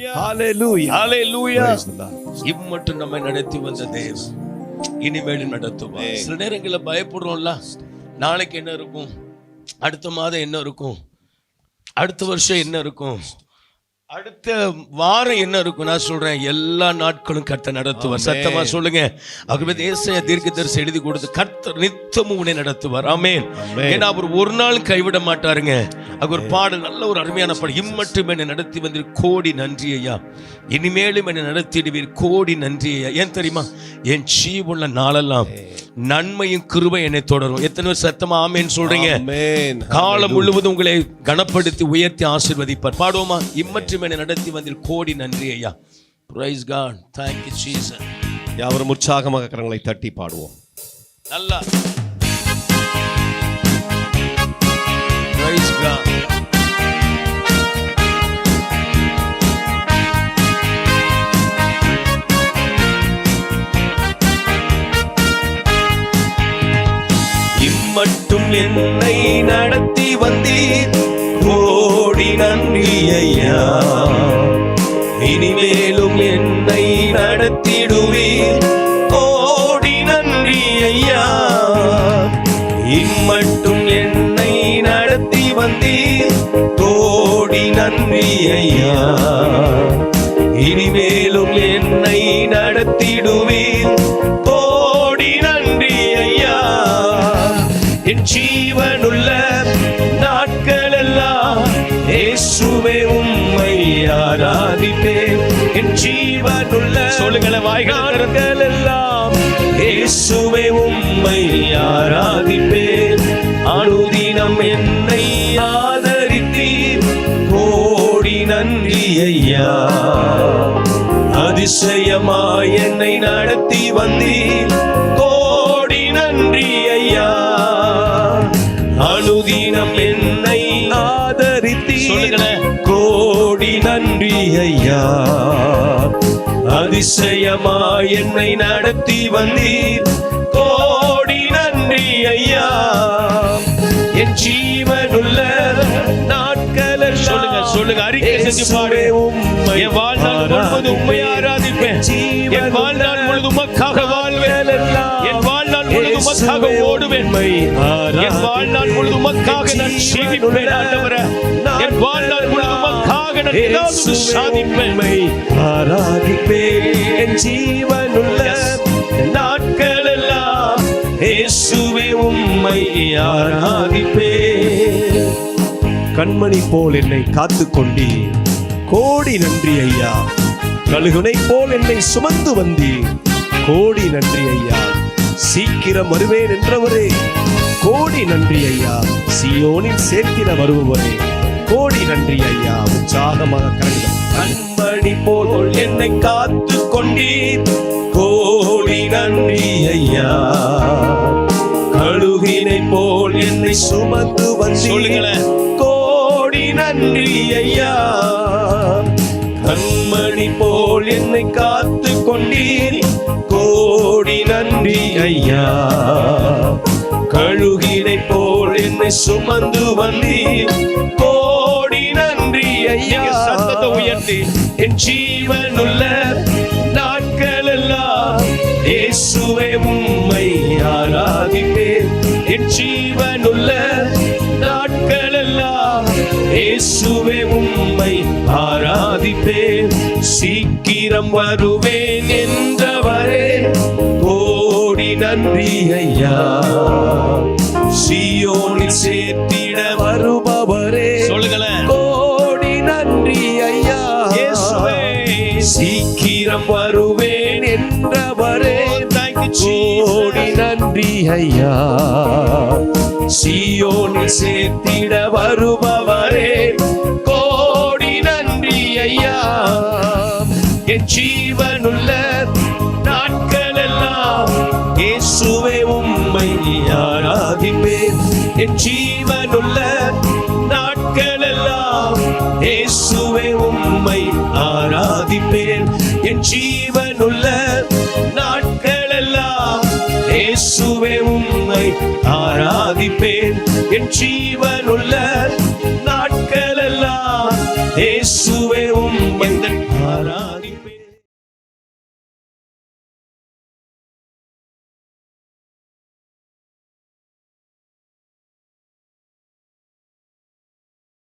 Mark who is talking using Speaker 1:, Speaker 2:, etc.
Speaker 1: ஹalleluya
Speaker 2: ஹalleluya. இம்மட்டும் நம்மை நடத்தி வந்த தேவன் இனிமேலும் நடத்துவார். சில நேரங்களில் பயப்படுறோம்ல, நாளைக்கு என்ன இருக்கும், அடுத்த மாதம் என்ன இருக்கும், அடுத்த வருஷம் என்ன இருக்கும், அடுத்த வாரம் என்ன இருக்கும். நான் சொல்றேன், எல்லா நாட்களும் கர்த்தர் நடத்துவார். சத்தமா சொல்லுங்க. ஆகவே ஏசாயா தீர்க்கதரிசி எழுதி கொடுத்து கர்த்தர் நித்தமும் உன்னை நடத்துவார். ஆமென். ஏன்னா அவர் ஒரு நாள் கைவிட மாட்டாருங்க. அது ஒரு பாடல், நல்ல ஒரு அருமையான பாடல். இம்மட்டும் என்னை நடத்தி வந்தீர் கோடி நன்றி ஐயா, இனிமேலும் என்னை நடத்திடுவீர் கோடி நன்றி ஐயா. ஏன் தெரியுமா? என் ஜீவனுள்ள நாளெல்லாம் நன்மையும் கிருபை என்னை தொடரும். எத்தனை சத்தமா ஆமென் சொல்றீங்க? காலம் முழுவதும் உங்களை கனப்படுத்தி உயர்த்தி ஆசீர்வதிப்பார். பாடுவோமா? இம்மற்றும் என்னை நடத்தி வந்தீர் கோடி நன்றி ஐயா. Praise God. Thank you Jesus.
Speaker 1: யாவரும் உற்சாகமாக கரங்களை தட்டி பாடுவோம்.
Speaker 2: நல்லா. Praise God. இம்மட்டும் என்னை நடத்தி வந்தீர் கோடி நன்றி ஐயா, இனிமேலும் என்னை நடத்திடுவீர் கோடி நன்றி ஐயா. இம்மட்டும் என்னை நடத்தி வந்தீர் கோடி நன்றி ஐயா, இனிமேலும் என்னை நடத்திடுவீர் கோடி நன்றி ஐயா. என் ஜீவனுள்ள நாட்கள் எல்லாம் இயேசுவே உம்மை ஆராதிப்பேன். என் ஜீவனுள்ள சொல்லுங்கள வாய்கள் எல்லாம் இயேசுவே உம்மை ஆராதிப்பேன். அனுதினம் என்னை ஆதரித்தீர் கோடி நன்றி ஐயா. அதிசயமாய் என்னை நடத்தி வந்தீர் கோடி நன்றி ஐயா. அனுதினம் என்னை ஆதரித்தீர் கோடி நன்றி ஐயா. அதிசயமாய் என்னை நடத்தி வந்தீர் கோடி நன்றி ஐயா. என் ஜீவனுள்ள நாட்கள் சொல்லுங்க சொல்லுங்க அறிக்கை செஞ்சு பாடு. என் வாழ்நாள் முழுவதும் உம்மை ஆராதிப்பேன். என் வாழ்நாள் முழுவதும் உமக்காக வாழ்வேன். என் வாழ்நாள் முழுவதும் உமக்காக ஓடுவேன். என் வாழ்நாள் முழுவதும் உமக்காக நான் ஜீவிப்பேன் ஆண்டவரே. என் வாழ்நாள் முழுவதும் உமக்காக நான் ஏதாவது சாதிப்பேன். ஆராதிப்பேன். என் ஜீவனுள்ள நாட்கள் எல்லாம் இயேசுவே உம்மை ஆராதிப்பேன்.
Speaker 1: கண்மணி போல் என்னை காத்து கொண்டீர் கோடி நன்றி ஐயா. கழுகுனை போல் என்னை சுமந்து வந்தீர் கோடி நன்றி ஐயா. சீக்கிரம் வருவேன் என்றவரே கோடி நன்றி ஐயா. சீயோனில் சேர்த்திட வருபவரே கோடி நன்றி ஐயா. உற்சாகமாக கரங்கள்.
Speaker 2: கண்மணி போல் என்னை காத்து கொண்டீர் கோடி நன்றி ஐயா. கழுகினை போல் என்னை சுமந்து வந்தீர் கோடி நன்றி ஐயா. கண்மணி போல் என்னை காத்து கொண்டீர் கோடி நன்றி ஐயா. கழுகினை போல் என்னை சுமந்து வந்தீர் கோடி நன்றி ஐயா. சத்தத்தை உயர்த்தி என் ஜீவனுள்ள நாட்கள் எல்லாம் இயேசுவே உம்மை ஆராதிப்பேன். என் ஜீவனுள்ள நாட்கள் எல்லாம் இயேசுவே உம்மை ஆராதிப்பேன். சீக்கிரம் வருவேன் என்றவரே கோடி நன்றி ஐயா. சீயோனில் சேர்த்திட வருபவரே சொல்லுங்களேன் கோடி நன்றி ஐயா. சீக்கிரம் வருவேன் என்றவரே கோடி நன்றி ஐயா. சீயோனில் சேர்த்திட வருபவரே கோடி நன்றி ஐயா. என் ஜீவனுள்ள நாட்கள் எல்லாம் இயேசுவே உம்மை ஆராதிப்பேன். என் ஜீவனுள்ள நாட்கள் எல்லாம் இயேசுவே உம்மை ஆராதிப்பேன். என் ஜீவனுள்ள நாட்கள் எல்லாம் இயேசுவே உம்மை ஆராதிப்பேன். என் ஜீவனுள்ள